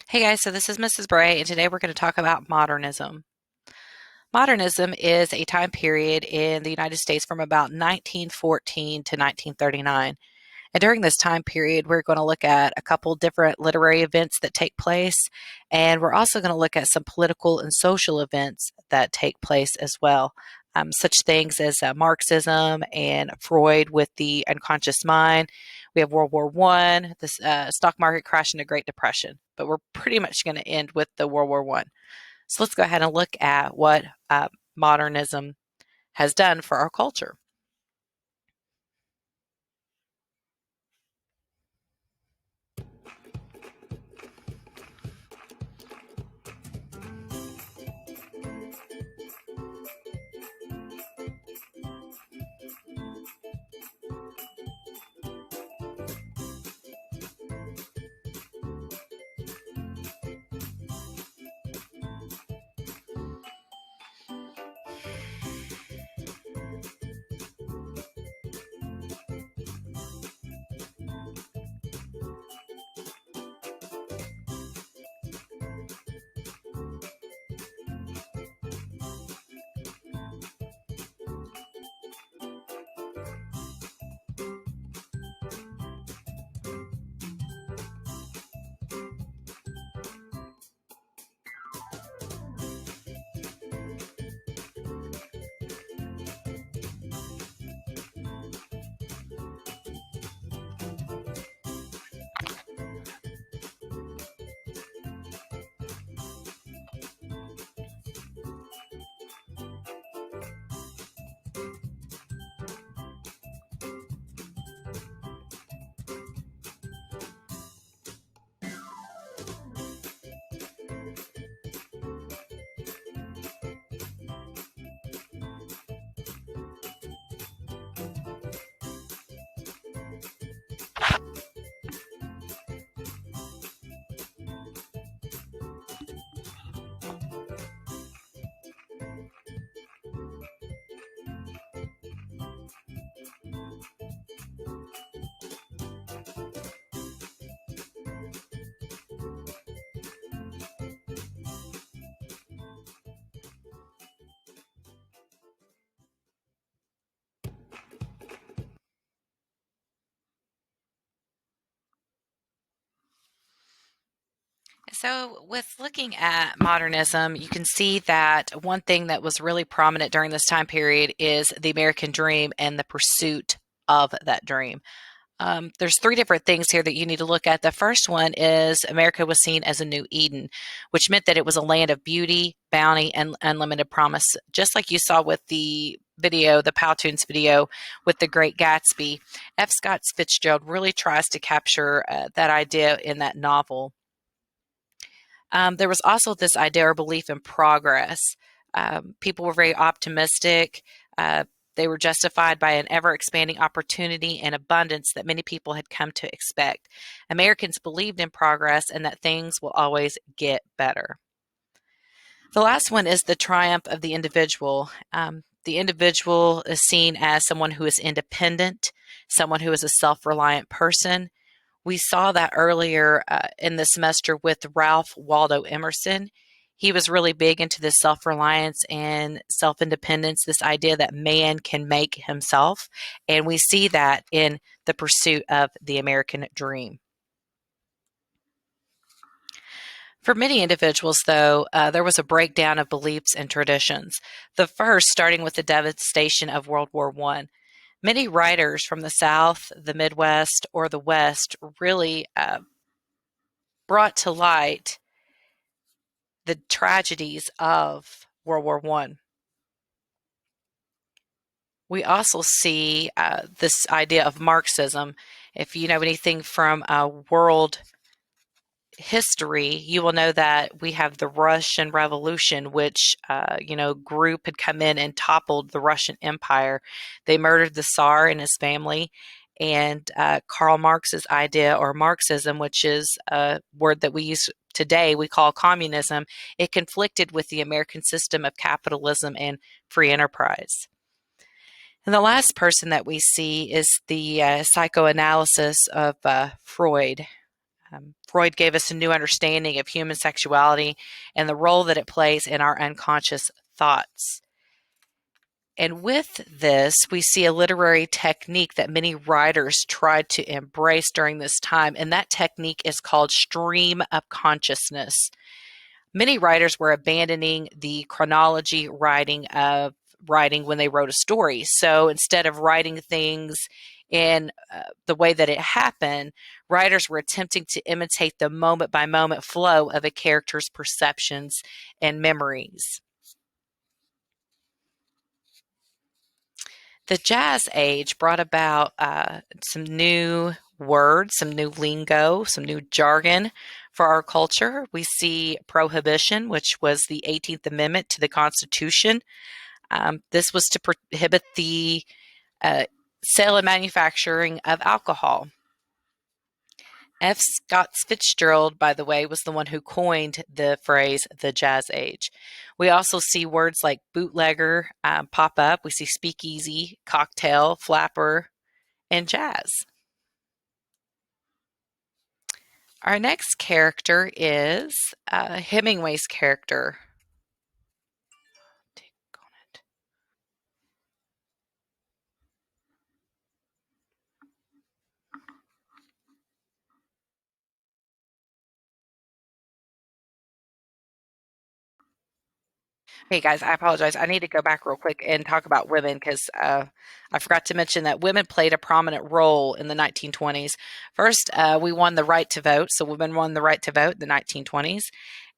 Hey guys, so this is Mrs. Bray, and today we're going to talk about modernism. Modernism is a time period in the United States from about 1914 to 1939. And during this time period, we're going to look at a couple different literary events that take place, and we're also going to look at some political and social events that take place as well. Such things as Marxism and Freud with the unconscious mind. We have World War One, the stock market crash, and the Great Depression. But we're pretty much going to end with the World War One. So let's go ahead and look at what modernism has done for our culture. So, with looking at modernism, you can see that one thing that was really prominent during this time period is the American dream and the pursuit of that dream. There's three different things here that you need to look at. The first one is America was seen as a new Eden, which meant that it was a land of beauty, bounty, and unlimited promise. Just like you saw with the video, the Powtoons video with the Great Gatsby, F. Scott Fitzgerald really tries to capture that idea in that novel. There was also this idea or belief in progress. People were very optimistic. They were justified by an ever expanding opportunity and abundance that many people had come to expect. Americans believed in progress and that things will always get better. The last one is the triumph of the individual. The individual is seen as someone who is independent, someone who is a self reliant person. We saw that earlier in the semester with Ralph Waldo Emerson. He was really big into this self reliance and self independence, this idea that man can make himself. And we see that in the pursuit of the American dream. For many individuals, though, there was a breakdown of beliefs and traditions. The first, starting with the devastation of World War I. Many writers from the South, the Midwest, or the West really brought to light the tragedies of World War I. We also see this idea of Marxism. If you know anything from world history, you will know that we have the Russian Revolution, which group had come in and toppled the Russian Empire. They murdered the Tsar and his family, and Karl Marx's idea, or Marxism, which is a word that we use today, we call communism. It conflicted with the American system of capitalism and free enterprise. And the last person that we see is the psychoanalysis of Freud. Freud gave us a new understanding of human sexuality and the role that it plays in our unconscious thoughts. And with this, we see a literary technique that many writers tried to embrace during this time, and that technique is called stream of consciousness. Many writers were abandoning the chronology writing when they wrote a story. So instead of writing things in the way that it happened, writers were attempting to imitate the moment by moment flow of a character's perceptions and memories. The Jazz Age brought about some new words, some new lingo, some new jargon for our culture. We see prohibition, which was the 18th Amendment to the Constitution. This was to prohibit the uh, sale and manufacturing of alcohol. F. Scott Fitzgerald, by the way, was the one who coined the phrase the Jazz Age. We also see words like bootlegger pop up. We see speakeasy, cocktail, flapper, and jazz. Our next character is Hemingway's character. Take on it. Hey guys, I apologize. I need to go back real quick and talk about women because I forgot to mention that women played a prominent role in the 1920s. First, we won the right to vote, so women won the right to vote in the 1920s.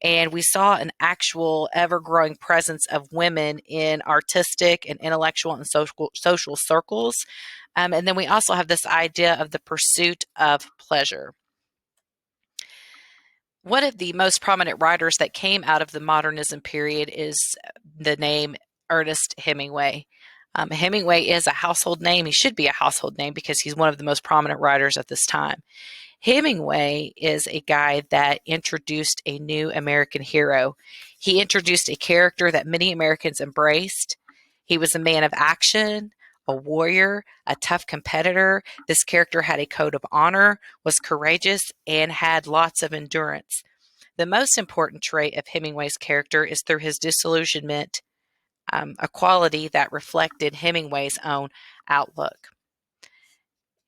And we saw an actual ever growing presence of women in artistic and intellectual and social circles. And then we also have this idea of the pursuit of pleasure. One of the most prominent writers that came out of the Modernism period is the name Ernest Hemingway. Hemingway is a household name. He should be a household name because he's one of the most prominent writers at this time. Hemingway is a guy that introduced a new American hero. He introduced a character that many Americans embraced. He was a man of action, a warrior, a tough competitor. This character had a code of honor, was courageous, and had lots of endurance. The most important trait of Hemingway's character is through his disillusionment, a quality that reflected Hemingway's own outlook.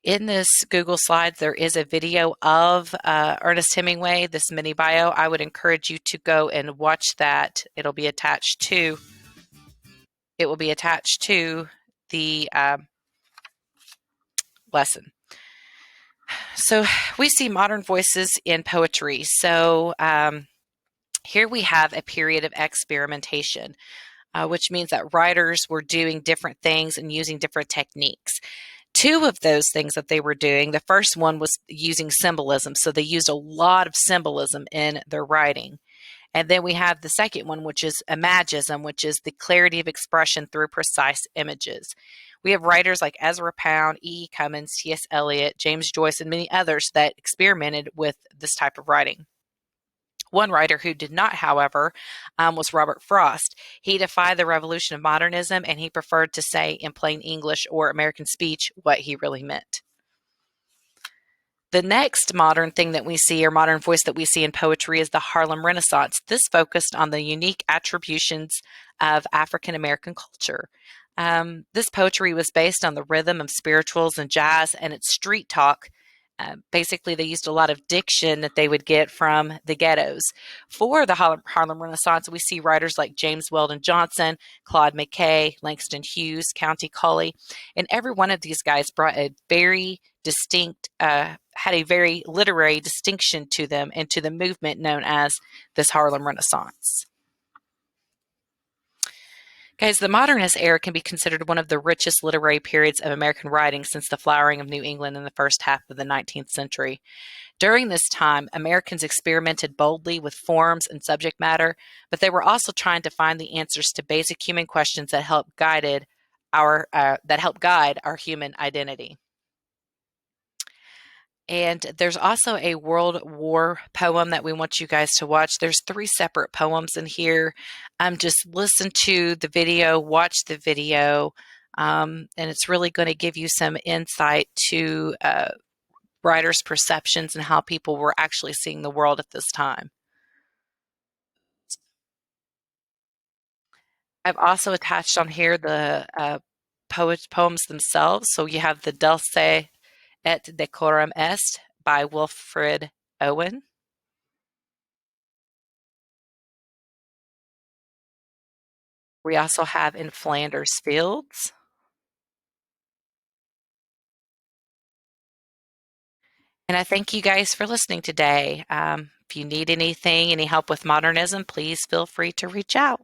In this Google Slides, there is a video of Ernest Hemingway, this mini bio. I would encourage you to go and watch that. It will be attached to the lesson. So we see modern voices in poetry. So here we have a period of experimentation, which means that writers were doing different things and using different techniques. Two of those things that they were doing, the first one was using symbolism. So they used a lot of symbolism in their writing. And then we have the second one, which is imagism, which is the clarity of expression through precise images. We have writers like Ezra Pound, E. Cummins, T.S. Eliot, James Joyce, and many others that experimented with this type of writing. One writer who did not, however, was Robert Frost. He defied the revolution of modernism, and he preferred to say in plain English or American speech what he really meant. The next modern thing that we see, or modern voice that we see in poetry, is the Harlem Renaissance. This focused on the unique attributions of African American culture. This poetry was based on the rhythm of spirituals and jazz and its street talk. Basically, they used a lot of diction that they would get from the ghettos. For the Harlem Renaissance, we see writers like James Weldon Johnson, Claude McKay, Langston Hughes, Countee Cullen, and every one of these guys brought a very distinct, had a very literary distinction to them and to the movement known as this Harlem Renaissance. Guys, the modernist era can be considered one of the richest literary periods of American writing since the flowering of New England in the first half of the 19th century. During this time, Americans experimented boldly with forms and subject matter, but they were also trying to find the answers to basic human questions that help guide our human identity. And there's also a World War poem that we want you guys to watch. There's 3 separate poems in here. Just listen to the video, watch the video, and it's really going to give you some insight to writers' perceptions and how people were actually seeing the world at this time. I've also attached on here the poems themselves. So you have the Dulce et Decorum Est by Wilfred Owen. We also have In Flanders Fields. And I thank you guys for listening today. If you need anything, any help with modernism, please feel free to reach out.